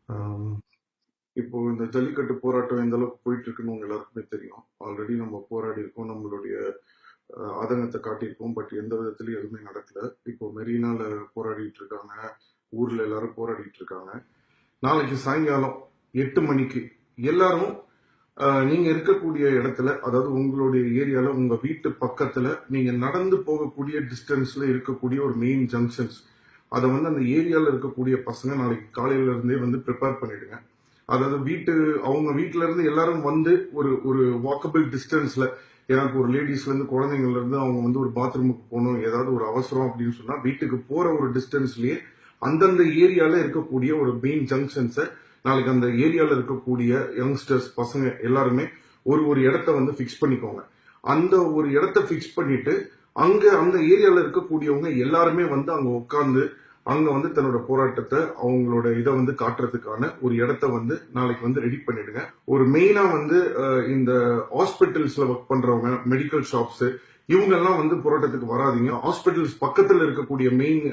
ஆம், இப்போ இந்த ஜல்லிக்கட்டு போராட்டம் எந்த அளவுக்கு போயிட்டு இருக்குன்னு உங்க எல்லாருக்குமே தெரியும். ஆல்ரெடி நம்ம போராடி இருக்கோம், நம்மளுடைய ஆதங்கத்தை காட்டியிருக்கோம். பட் எந்த விதத்துலயும் எதுவுமே நடக்கல. இப்போ மெரினால போராடிட்டு இருக்காங்க, ஊர்ல எல்லாரும் போராடிட்டு இருக்காங்க. நாளைக்கு சாயங்காலம் 8 மணிக்கு எல்லாரும் நீங்க இருக்கக்கூடிய இடத்துல, அதாவது உங்களுடைய ஏரியால உங்க வீட்டு பக்கத்துல நீங்க நடந்து போகக்கூடிய டிஸ்டன்ஸ்ல இருக்கக்கூடிய ஒரு மெயின் ஜங்ஷன்ஸ், அதை வந்து அந்த ஏரியால இருக்கக்கூடிய பசங்க நாளைக்கு காலையில இருந்தே வந்து ப்ரிப்பேர் பண்ணிடுங்க. அதாவது அவங்க வீட்டுல இருந்து எல்லாரும் வந்து ஒரு ஒரு வாக்கபிள் டிஸ்டன்ஸ்ல, எனக்கு ஒரு லேடிஸ்ல இருந்து குழந்தைங்கள்ல இருந்து அவங்க வந்து ஒரு பாத்ரூமுக்கு போகணும், ஏதாவது ஒரு அவசரம் அப்படின்னு சொன்னா வீட்டுக்கு போற ஒரு டிஸ்டன்ஸ்லயே அந்தந்த ஏரியால இருக்கக்கூடிய ஒரு மெயின் ஜங்ஷன்ஸை நாளைக்கு அந்த ஏரியால இருக்கக்கூடிய யங்ஸ்டர்ஸ் பசங்க எல்லாருமே ஒரு ஒரு இடத்த வந்து ஃபிக்ஸ் பண்ணிக்கோங்க. அந்த ஒரு இடத்த ஃபிக்ஸ் பண்ணிட்டு அங்க அந்த ஏரியால இருக்கக்கூடியவங்க எல்லாருமே வந்து அங்க உட்கார்ந்து அங்க வந்து தன்னோட போராட்டத்தை அவங்களோட இதை வந்து காட்டுறதுக்கான ஒரு இடத்த வந்து நாளைக்கு வந்து ரெடி பண்ணிடுங்க. ஒரு மெயினா வந்து இந்த ஹாஸ்பிட்டல்ஸ்ல ஒர்க் பண்றவங்க, மெடிக்கல் ஷாப்ஸ், இவங்க எல்லாம் வந்து போராட்டத்துக்கு வராதிங்க. ஹாஸ்பிட்டல்ஸ் பக்கத்துல இருக்கக்கூடிய மெயின்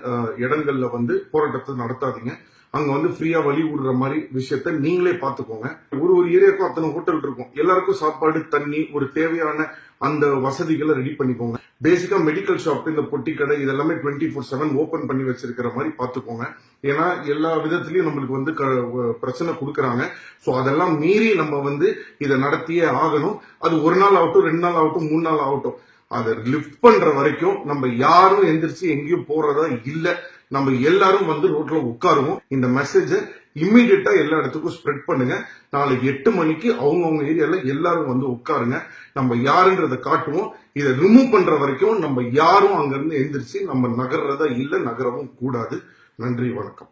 இடங்கள்ல வந்து போராட்டத்தை நடத்தாதீங்க. அங்க வந்து ஃப்ரீயா வழி விடுற மாதிரி விஷயத்த நீங்களே பாத்துக்கோங்க. ஒரு ஒரு ஏரியாவுக்கும் அத்தனை ஹோட்டல் இருக்கும், எல்லாருக்கும் சாப்பாடு, தண்ணி, ஒரு தேவையான அந்த வசதிகளை ரெடி பண்ணிக்கோங்க. பேசிக்கா மெடிக்கல் ஷாப், இந்த பொட்டி கடை இதெல்லாமே 24/7 ஓபன் பண்ணி வச்சிருக்கிற மாதிரி பாத்துக்கோங்க. ஏன்னா எல்லா விதத்திலயும் நம்மளுக்கு வந்து பிரச்சனை கொடுக்கறாங்க. சோ அதெல்லாம் மீறி நம்ம வந்து இதை நடத்தியே ஆகணும். அது ஒரு நாள் ஆகட்டும், 2 நாள் ஆகட்டும், 3 நாள் ஆகட்டும், அதை லிஃப்ட் பண்ற வரைக்கும் நம்ம யாரும் எந்திரிச்சு எங்கேயும் போறதா இல்ல. நம்ம எல்லாரும் வந்து ரோட்ல உட்காருவோம். இந்த மெசேஜை இம்மிடியட்டா எல்லா இடத்துக்கும் ஸ்ப்ரெட் பண்ணுங்க. நாளைக்கு 8 மணிக்கு அவங்கவுங்க ஏரியால எல்லாரும் வந்து உட்காருங்க. நம்ம யாருன்றதை காட்டுவோம். இதை ரிமூவ் பண்ற வரைக்கும் நம்ம யாரும் அங்க இருந்து எந்திரிச்சு நம்ம நகர்றதா இல்ல, நகரவும் கூடாது. நன்றி, வணக்கம்.